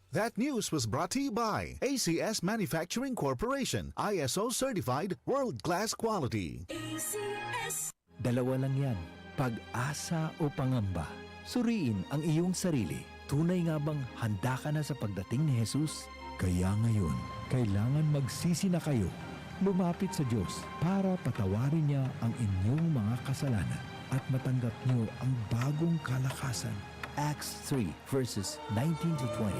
That news was brought to you by ACS Manufacturing Corporation, ISO certified world-class quality. ACS. Dalawa lang yan, pag-asa o pangamba. Suriin ang iyong sarili. Tunay nga bang handa ka na sa pagdating ni Jesus? Kaya ngayon, kailangan magsisi na kayo. Lumapit sa Diyos para patawarin niya ang inyong mga kasalanan at matanggap niyo ang bagong kalakasan. Acts 3 verses 19 to 20.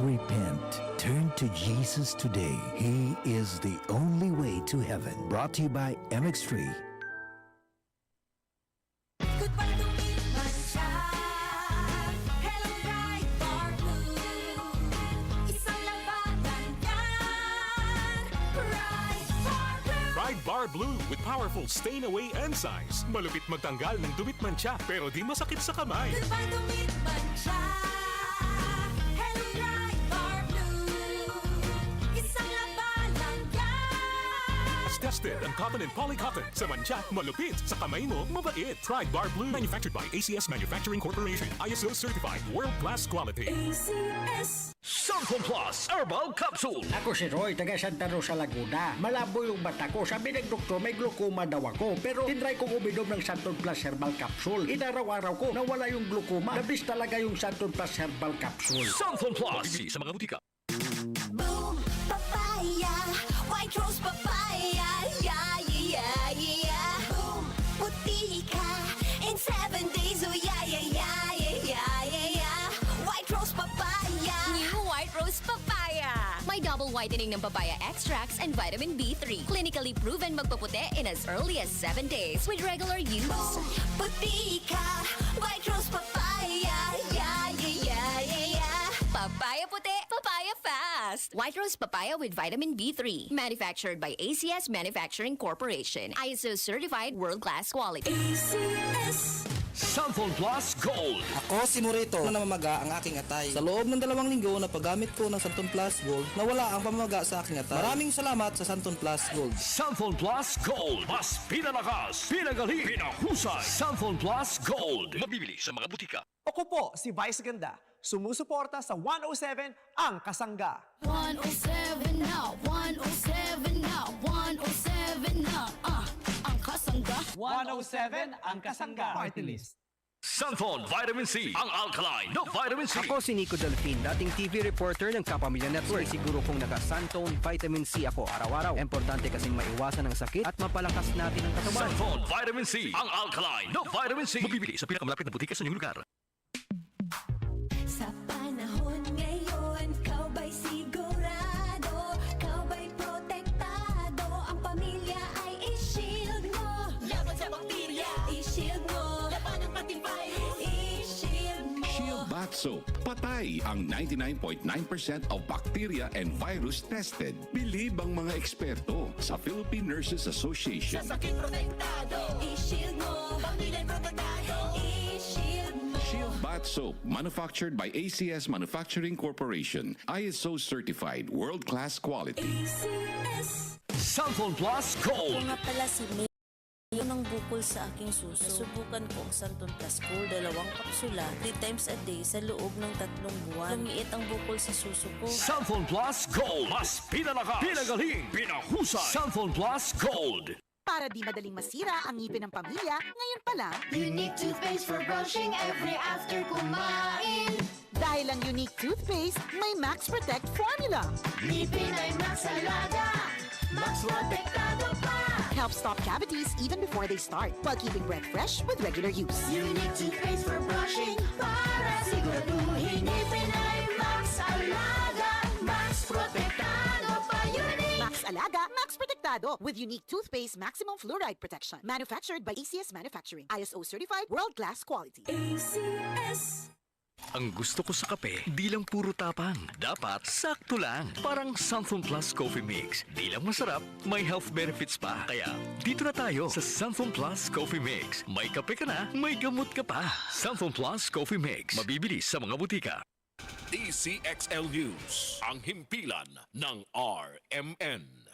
Repent. Turn to Jesus today. He is the only way to heaven. Brought to you by MX3. Goodbye to Midman siya. Hello, bright bar blue. Isang labanan yan. Bright bar blue. Pride Bar Blue with powerful stain-away enzymes. Malupit magtanggal ng dumit mancha pero di masakit sa kamay. Goodbye to Midman siya. Hello, bright bar blue. Isang labanan yan. As tested ang cotton and polycotton. Sa mancha, malupit. Sa kamay mo, mabait. Pride Bar Blue. Manufactured by ACS Manufacturing Corporation. ISO certified. World-class quality. ACS. Santon Plus Herbal Capsule. Ako si Roy, taga Santa Rosa, Laguna. Malabo yung mata ko. Sabi ng doktor, may glaucoma daw ako. Pero tinry kong uminom ng Santon Plus Herbal Capsule. Inaraw-araw ko, nawala yung glaucoma. Nabis talaga yung Santon Plus Herbal Capsule. Santon Plus. Mabibili sa mga butika. Boom, papaya, white rose papaya, yeah, yeah, yeah. Boom, puti ka in 7 days, oh yeah, yeah, yeah, yeah, yeah, yeah. White rose papaya. New White Rose Papaya. May double whitening ng papaya extracts and vitamin B3. Clinically proven magpaputi in as early as 7 days with regular use. Boom, puti ka, white rose papaya, yeah, yeah, yeah, yeah, yeah. Papaya puti, papaya fast. White Rose Papaya with vitamin B3. Manufactured by ACS Manufacturing Corporation. ISO certified world-class quality. ACS. Santon Plus Gold. Ako si Morito na namamaga ang aking atay. Sa loob ng 2 linggo na paggamit ko ng Santon Plus Gold, nawala ang pamamaga sa aking atay. Maraming salamat sa Santon Plus Gold. Santon Plus Gold. Mas pinalakas, pinagaling, pinahusay. Santon Plus Gold. Mabibili sa mga butika. Ako po si Vice Ganda, sumusuporta sa 107 ang Kasangga. 107 now, 107 now, 107 now, ang kasangga. 107 ang Kasangga Party List. Santon Vitamin C. Ang alkaline na vitamin C. Ako si Nico Delfin, dating TV reporter ng Kapamilya Network. Siguro kong naka-Santon Vitamin C ako araw-araw. Importante kasing maiwasan ang sakit at mapalakas natin ang katawan. Santon Vitamin C. Ang alkaline na vitamin C. Mabibili sa pinakamalapit na butika sa inyong lugar. Sa panahon ngayon, ikaw ba'y sigurado? Ikaw ba'y protektado? Ang pamilya ay i-shield mo. Laban sa bakterya, i-shield mo. Laban ng pating virus, i-shield mo. Shield Bath Soap. Patay ang 99.9% of bacteria and virus tested. Bilib ang mga eksperto sa Philippine Nurses Association. Sa sakit protektado, i-shield mo. Pamilya protektado, i-shield mo. Shield Bath Soap, manufactured by ACS Manufacturing Corporation. ISO certified, world-class quality. ACS. Santon Plus Gold. Nga pala si May ng bukol sa aking suso. Nasubukan ko ang Santon Plus Gold, 2 kapsula, 3 times a day sa loob ng 3 buwan. Lumiit ang bukol sa suso ko. Santon Plus Gold. Mas pinalakas, pinagaling, pinahusay. Santon Plus Gold. Para di madaling masira ang ngipin ng pamilya, ngayon pa lang, Unique toothpaste for brushing every after kumain. dahil ang unique toothpaste, may Max Protect formula. Ngipin ay Max Alaga, Max Protektado pa. Helps stop cavities even before they start, while keeping breath fresh with regular use. Unique toothpaste for brushing para siguraduhin ngipin ay Max Alaga, Max Protektado pa. Unique. Max Alaga, Max Protectado with unique toothpaste maximum fluoride protection. Manufactured by ACS Manufacturing. ISO certified world-class quality. ACS. Ang gusto ko sa kape, di lang puro tapang. Dapat sakto lang. Parang Santon Plus Coffee Mix. Di lang masarap, may health benefits pa. Kaya dito na tayo sa Santon Plus Coffee Mix. May kape ka na, may gamot ka pa. Santon Plus Coffee Mix. Mabibili sa mga butika. DCXL News. Ang himpilan ng RMN.